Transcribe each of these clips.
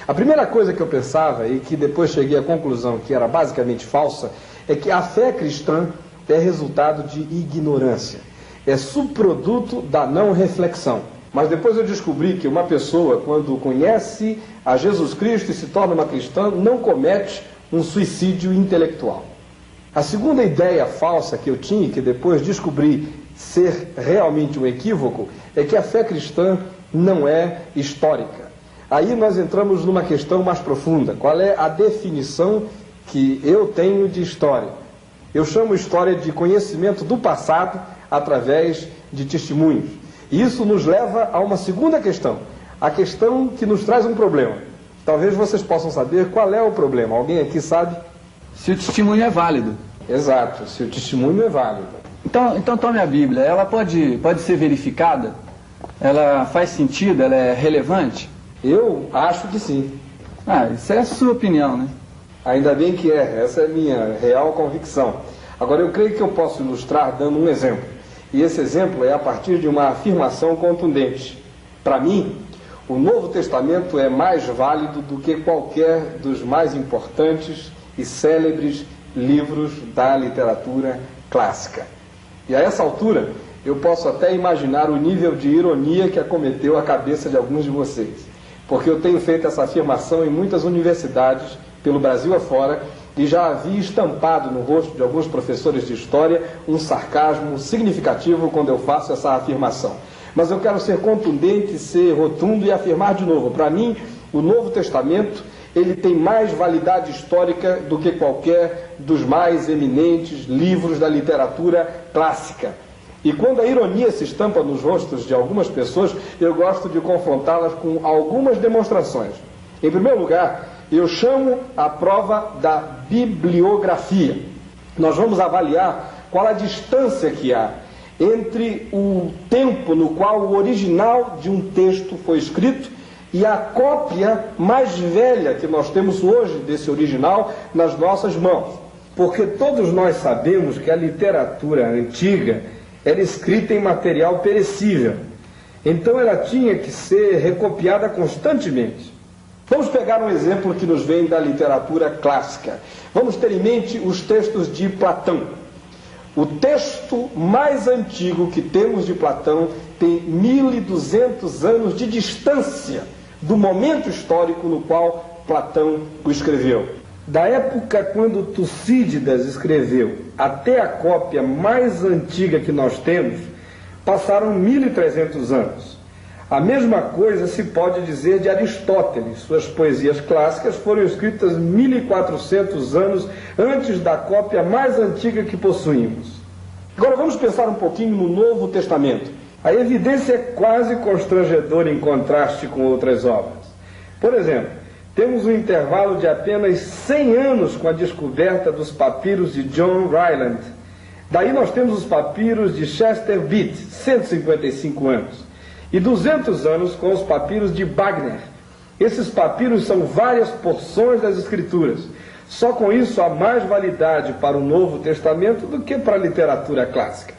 A primeira coisa que eu pensava, e que depois cheguei à conclusão que era basicamente falsa, é que a fé cristã é resultado de ignorância. É subproduto da não reflexão. Mas depois eu descobri que uma pessoa, quando conhece a Jesus Cristo e se torna uma cristã, não comete um suicídio intelectual. A segunda ideia falsa que eu tinha, que depois descobri ser realmente um equívoco, é que a fé cristã não é histórica. Aí nós entramos numa questão mais profunda. Qual é a definição que eu tenho de história? Eu chamo história de conhecimento do passado através de testemunhos. E isso nos leva a uma segunda questão, a questão que nos traz um problema. Talvez vocês possam saber qual é o problema. Alguém aqui sabe? Se o testemunho é válido. Exato, se o testemunho é válido. Então tome a Bíblia, ela pode ser verificada? Ela faz sentido? Ela é relevante? Eu acho que sim. Isso é a sua opinião, né? Ainda bem que essa é a minha real convicção. Agora eu creio que eu posso ilustrar dando um exemplo. E esse exemplo é a partir de uma afirmação contundente. Para mim, o Novo Testamento é mais válido do que qualquer dos mais importantes e célebres livros da literatura clássica. E a essa altura, eu posso até imaginar o nível de ironia que acometeu a cabeça de alguns de vocês. Porque eu tenho feito essa afirmação em muitas universidades, pelo Brasil afora, e já havia estampado no rosto de alguns professores de história um sarcasmo significativo quando eu faço essa afirmação. Mas eu quero ser contundente, ser rotundo e afirmar de novo. Para mim, o Novo Testamento, ele tem mais validade histórica do que qualquer dos mais eminentes livros da literatura clássica. E quando a ironia se estampa nos rostos de algumas pessoas, eu gosto de confrontá-las com algumas demonstrações. Em primeiro lugar, eu chamo a prova da bibliografia. Nós vamos avaliar qual a distância que há entre o tempo no qual o original de um texto foi escrito e a cópia mais velha que nós temos hoje desse original nas nossas mãos. Porque todos nós sabemos que a literatura antiga era escrita em material perecível. Então ela tinha que ser recopiada constantemente. Vamos pegar um exemplo que nos vem da literatura clássica. Vamos ter em mente os textos de Platão. O texto mais antigo que temos de Platão tem 1200 anos de distância do momento histórico no qual Platão o escreveu. Da época quando Tucídides escreveu até a cópia mais antiga que nós temos, passaram 1300 anos. A mesma coisa se pode dizer de Aristóteles. Suas poesias clássicas foram escritas 1400 anos antes da cópia mais antiga que possuímos. Agora vamos pensar um pouquinho no Novo Testamento. A evidência é quase constrangedora em contraste com outras obras. Por exemplo, temos um intervalo de apenas 100 anos com a descoberta dos papiros de John Ryland. Daí nós temos os papiros de Chester Beat, 155 anos. E 200 anos com os papiros de Wagner. Esses papiros são várias porções das Escrituras. Só com isso há mais validade para o Novo Testamento do que para a literatura clássica.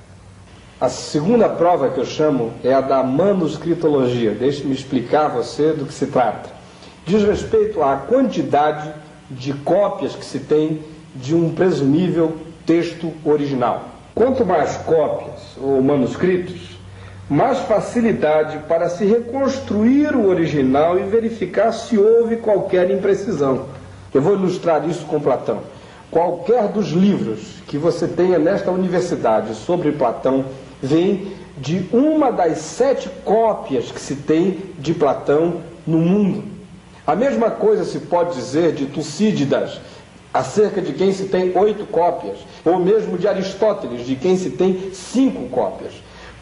A segunda prova que eu chamo é a da manuscritologia. Deixe-me explicar a você do que se trata. Diz respeito à quantidade de cópias que se tem de um presumível texto original. Quanto mais cópias ou manuscritos, mais facilidade para se reconstruir o original e verificar se houve qualquer imprecisão. Eu vou ilustrar isso com Platão. Qualquer dos livros que você tenha nesta universidade sobre Platão vem de uma das 7 cópias que se tem de Platão no mundo. A mesma coisa se pode dizer de Tucídides, acerca de quem se tem 8 cópias, ou mesmo de Aristóteles, de quem se tem 5 cópias.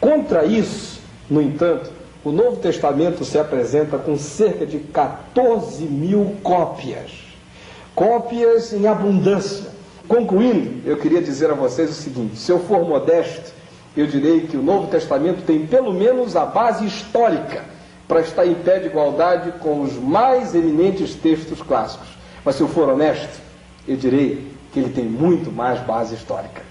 Contra isso, no entanto, o Novo Testamento se apresenta com cerca de 14.000 cópias. Cópias em abundância. Concluindo, eu queria dizer a vocês o seguinte: se eu for modesto, eu direi que o Novo Testamento tem pelo menos a base histórica para estar em pé de igualdade com os mais eminentes textos clássicos. Mas se eu for honesto, eu direi que ele tem muito mais base histórica.